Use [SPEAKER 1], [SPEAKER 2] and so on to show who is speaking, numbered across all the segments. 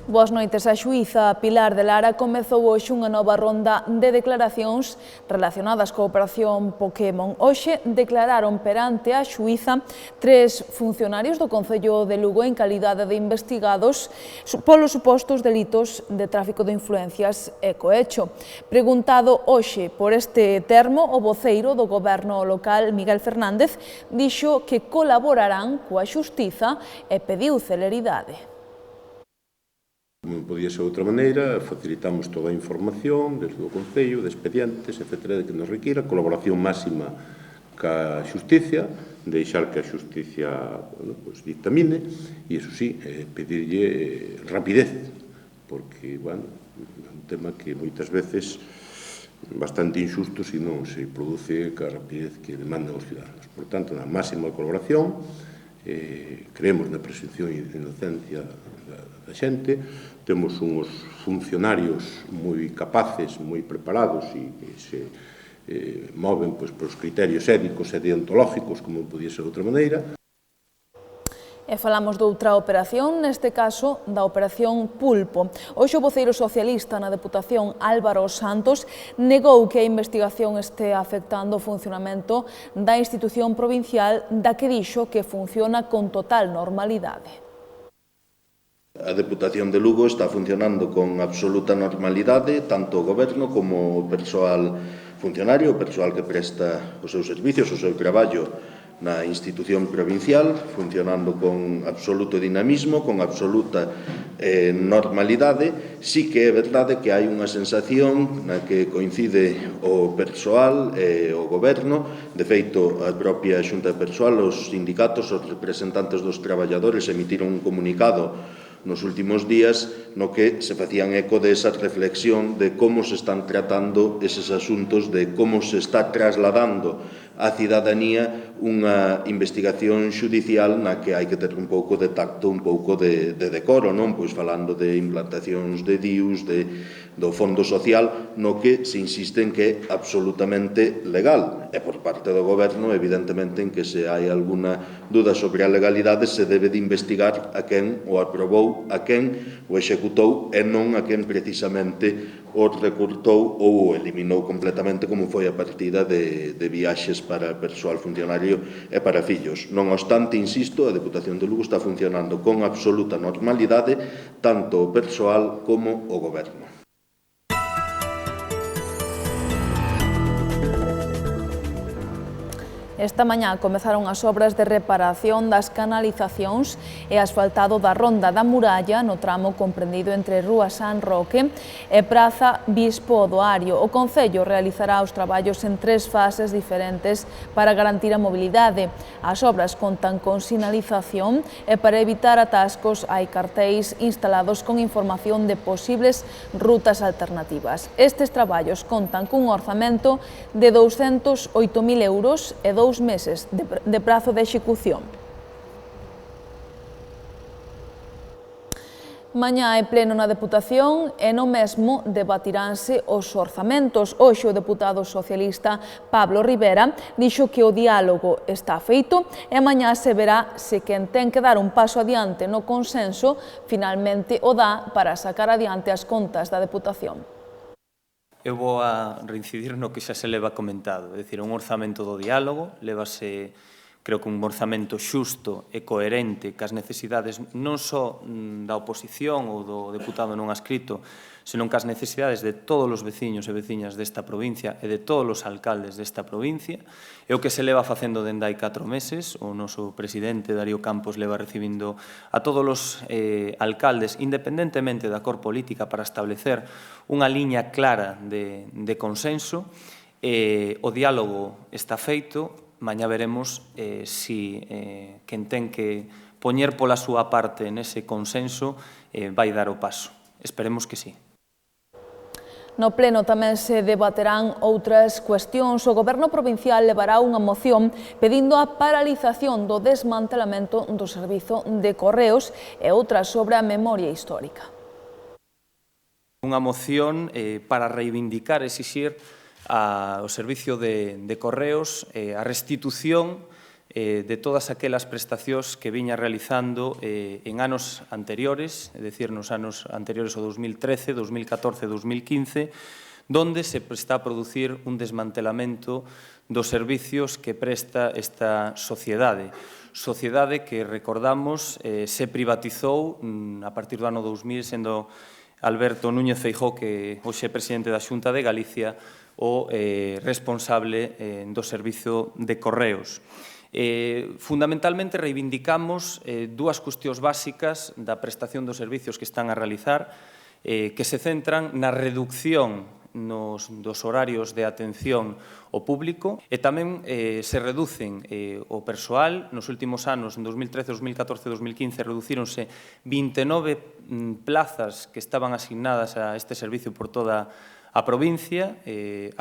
[SPEAKER 1] Boas noites. A xuíza Pilar de Lara comezou hoxe unha nova ronda de declaracións relacionadas coa operación Pokémon. Hoxe declararon perante a xuíza 3 funcionarios do Concello de Lugo en calidade de investigados polos supostos delitos de tráfico de influencias e cohecho. Preguntado hoxe por este termo, o voceiro do goberno local, Miguel Fernández, dixo que colaborarán coa xustiza e pediu celeridade.
[SPEAKER 2] Non podía ser de outra maneira, facilitamos toda a información desde o Concello, de expedientes, etc., que nos requira, colaboración máxima ca xusticia, deixar que a xusticia dictamine, e, iso sí, pedirlle rapidez, porque, é un tema que moitas veces bastante injusto se non se produce ca rapidez que demandan os ciudadanos. Por tanto, na máxima colaboración, creemos na presunción de inocencia da xente, temos uns funcionarios moi capaces, moi preparados e que se moven polos criterios éticos e deontológicos, como podía ser de outra maneira.
[SPEAKER 1] E falamos doutra operación, neste caso da Operación Pulpo. Hoxe o voceiro socialista na Deputación, Álvaro Santos, negou que a investigación este afectando o funcionamento da institución provincial da que dixo que funciona con total normalidade.
[SPEAKER 3] A Deputación de Lugo está funcionando con absoluta normalidade, tanto o Goberno como o persoal funcionario, o persoal que presta os seus servicios, o seu traballo na institución provincial, funcionando con absoluto dinamismo, con absoluta normalidade. Sí que é verdade que hai unha sensación na que coincide o persoal e o Goberno. De feito, a propia Xunta de Persoal, os sindicatos, os representantes dos traballadores emitiron un comunicado nos últimos días no que se facían eco desa reflexión de como se están tratando eses asuntos, de como se está trasladando á cidadanía unha investigación xudicial na que hai que ter un pouco de tacto, un pouco de decoro, non? Pois falando de implantacións de DIUs, do Fondo Social, no que se insiste en que é absolutamente legal. E por parte do Goberno, evidentemente, en que se hai alguna duda sobre a legalidade, se debe de investigar a quen o aprobou, a quen o executou e non a quen precisamente o recortou ou o eliminou completamente, como foi a partida de viaxes para persoal funcionario e para fillos. Non obstante, insisto, a Deputación de Lugo está funcionando con absoluta normalidade, tanto o persoal como o Goberno.
[SPEAKER 1] Esta mañá comezaron as obras de reparación das canalizacións e asfaltado da Ronda da Muralla no tramo comprendido entre Rúa San Roque e Praza Bispo Odoario. O Concello realizará os traballos en 3 fases diferentes para garantir a mobilidade. As obras contan con sinalización e para evitar atascos hai cartéis instalados con información de posibles rutas alternativas. Estes traballos contan cun orzamento de 208.000 euros e 2 meses de prazo de execución. Mañá hai pleno na Deputación e no mesmo debatiránse os orzamentos. Hoxe o deputado socialista Pablo Rivera dixo que o diálogo está feito e mañá se verá se quen ten que dar un paso adiante no consenso finalmente o dá para sacar adiante as contas da Deputación.
[SPEAKER 4] Eu vou a reincidir no que xa se leva comentado, é dicir, un orzamento do diálogo, levase, creo que un orzamento xusto e coherente cas necesidades non só da oposición ou do deputado non adscrito, senón cas necesidades de todos os veciños e veciñas desta provincia e de todos os alcaldes desta provincia. É o que se leva facendo dende hai 4 meses, o noso presidente Darío Campos leva recibindo a todos os alcaldes, independentemente da cor política, para establecer unha liña clara de consenso. O diálogo está feito, mañá veremos si quen ten que poñer pola súa parte nese consenso vai dar o paso. Esperemos que sí.
[SPEAKER 1] No pleno tamén se debaterán outras cuestións. O Goberno provincial levará unha moción pedindo a paralización do desmantelamento do servizo de correos e outras sobre a memoria histórica.
[SPEAKER 4] Unha moción para reivindicar e exixir ao servicio de correos a restitución de todas aquelas prestacións que viña realizando en anos anteriores, é dicir, nos anos anteriores ao 2013, 2014 e 2015, donde se está a producir un desmantelamento dos servicios que presta esta sociedade. Sociedade que, recordamos, se privatizou a partir do ano 2000, sendo Alberto Núñez Feijóo, que hoxe é presidente da Xunta de Galicia, o responsable do servizo de correos. Fundamentalmente reivindicamos dúas cuestións básicas da prestación dos servicios que están a realizar, que se centran na reducción dos horarios de atención ao público e tamén se reducen o persoal. Nos últimos anos, en 2013, 2014 e 2015, reducíronse 29 plazas que estaban asignadas a este servicio por toda a provincia.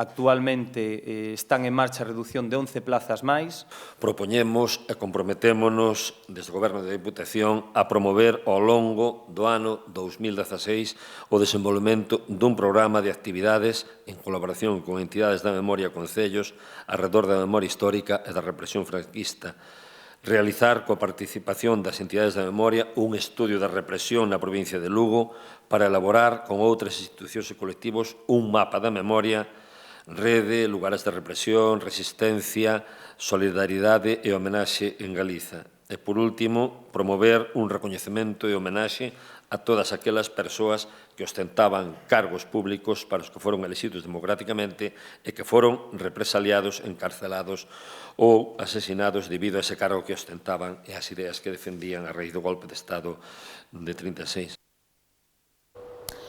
[SPEAKER 4] Actualmente están en marcha a reducción de 11 plazas máis.
[SPEAKER 5] Propoñemos e comprometémonos desde o Goberno da Diputación a promover ao longo do ano 2016 o desenvolvemento dun programa de actividades en colaboración con entidades da memoria e concellos arredor da memoria histórica e da represión franquista. Realizar, coa participación das entidades da memoria, un estudio da represión na provincia de Lugo para elaborar con outras institucións e colectivos un mapa da memoria, rede, lugares de represión, resistencia, solidaridade e homenaxe en Galiza. E, por último, promover un recoñecemento e homenaxe a todas aquelas persoas que ostentaban cargos públicos para os que foron elexidos democráticamente e que foron represaliados, encarcelados ou asesinados debido a ese cargo que ostentaban e as ideas que defendían a raíz do golpe de Estado de 36.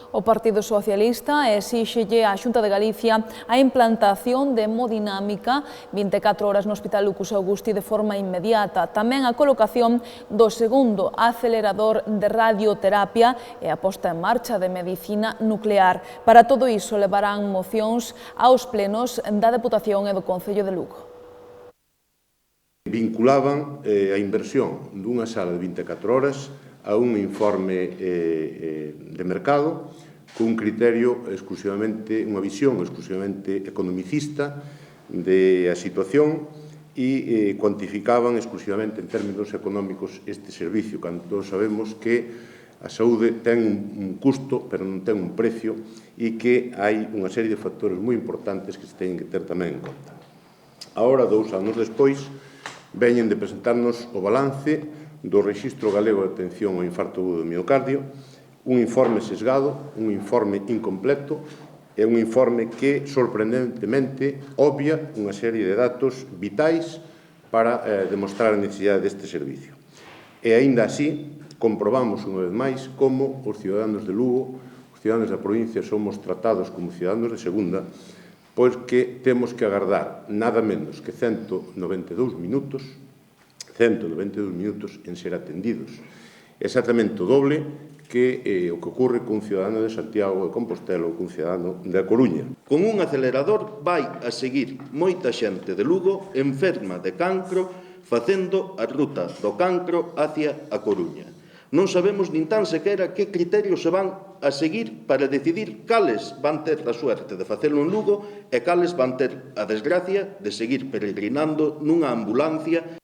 [SPEAKER 1] O Partido Socialista exíxelle á Xunta de Galicia a implantación de hemodinámica 24 horas no Hospital Lucus Augusti de forma inmediata, tamén a colocación do segundo acelerador de radioterapia e a posta en marcha de medicina nuclear. Para todo iso levarán mocións aos plenos da Deputación e do Concello de Lugo.
[SPEAKER 2] Vinculaban a inversión dunha sala de 24 horas a un informe de mercado cun criterio exclusivamente, unha visión exclusivamente economicista de a situación e cuantificaban exclusivamente en términos económicos este servicio, cando todos sabemos que a saúde ten un custo, pero non ten un precio, e que hai unha serie de factores moi importantes que se teñen que ter tamén en conta. Agora, 2 anos despois, veñen de presentarnos o balance do Rexistro Galego de Atención ao Infarto Agudo do Miocardio, un informe sesgado, un informe incompleto e un informe que, sorprendentemente, obvia unha serie de datos vitais para demostrar a necesidade deste servicio. E, aínda así, comprobamos unha vez máis como os ciudadanos de Lugo, os ciudadanos da provincia, somos tratados como ciudadanos de segunda, pois que temos que agardar nada menos que 192 minutos en ser atendidos. Exactamente o doble que o que ocurre cun ciudadano de Santiago de Compostela ou cun ciudadano da Coruña.
[SPEAKER 3] Con un acelerador vai a seguir moita xente de Lugo enferma de cancro facendo a ruta do cancro hacia a Coruña. Non sabemos nin tan sequera que criterios se van a seguir para decidir cales van ter a suerte de facelo en Lugo e cales van ter a desgracia de seguir peregrinando nunha ambulancia.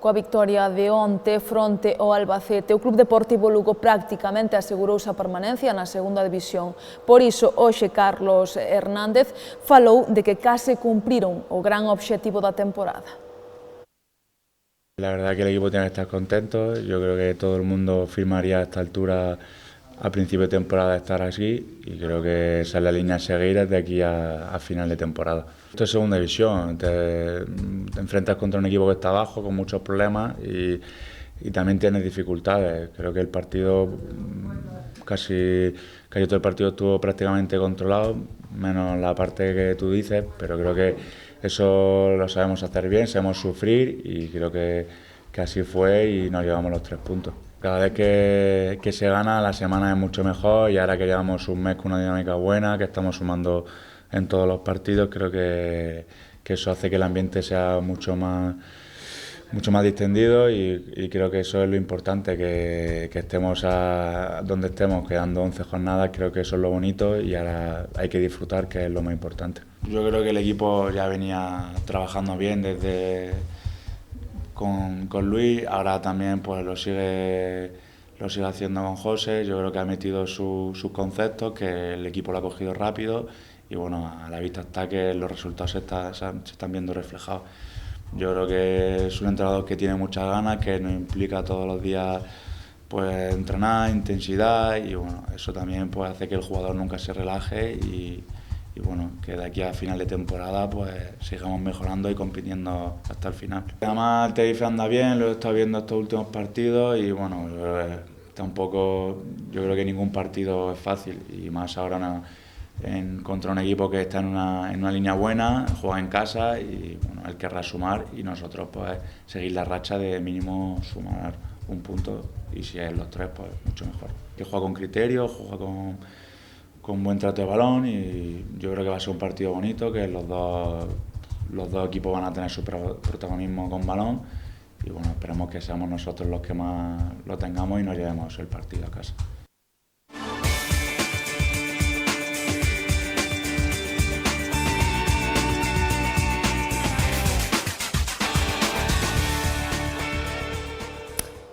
[SPEAKER 1] Coa victoria de onte fronte ao Albacete, o Club Deportivo Lugo prácticamente asegurouse a permanencia na segunda división. Por iso, hoxe Carlos Hernández falou de que case cumpriron o gran obxectivo da temporada.
[SPEAKER 6] La verdad que el equipo tiene que estar contento. Yo creo que todo el mundo firmaría a esta altura a principio de temporada estar aquí y creo que esa es la línea a seguir desde aquí a final de temporada. Esto es segunda división, te enfrentas contra un equipo que está abajo con muchos problemas y también tienes dificultades. Creo que el partido, casi todo el partido estuvo prácticamente controlado, menos la parte que tú dices, pero creo que eso lo sabemos hacer bien, sabemos sufrir y creo que así fue y nos llevamos los 3 puntos. Cada vez que se gana, la semana es mucho mejor y ahora que llevamos un mes con una dinámica buena, que estamos sumando en todos los partidos, creo que eso hace que el ambiente sea mucho más mucho más distendidos y creo que eso es lo importante, que estemos donde estemos, quedando 11 jornadas, creo que eso es lo bonito y ahora hay que disfrutar, que es lo más importante. Yo creo que el equipo ya venía trabajando bien desde con Luis, ahora también pues lo sigue haciendo con José. Yo creo que ha metido sus conceptos, que el equipo lo ha cogido rápido y bueno, a la vista está que los resultados se están viendo reflejados. Yo creo que es un entrenador que tiene muchas ganas, que nos implica todos los días pues entrenar, intensidad y bueno, eso también pues hace que el jugador nunca se relaje y bueno, que de aquí a final de temporada pues sigamos mejorando y compitiendo hasta el final. Además el Tenerife anda bien, lo he estado viendo estos últimos partidos y bueno, tampoco, yo creo que ningún partido es fácil y más ahora contra un equipo que está en una línea buena, juega en casa y bueno, él querrá sumar y nosotros pues seguir la racha de mínimo sumar un punto y si es los 3 pues mucho mejor. Que juega con criterio, juega con buen trato de balón y yo creo que va a ser un partido bonito, que los dos equipos van a tener su protagonismo con balón y bueno, esperemos que seamos nosotros los que más lo tengamos y nos llevemos el partido a casa.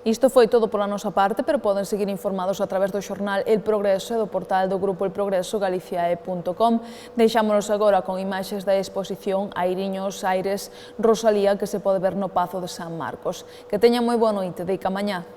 [SPEAKER 1] Isto foi todo pola nosa parte, pero poden seguir informados a través do xornal El Progreso e do portal do grupo El Progreso galiciae.com. Deixámonos agora con imaxes da exposición Airiños, Aires, Rosalía, que se pode ver no Pazo de San Marcos. Que teñan moi boa noite, deica mañá.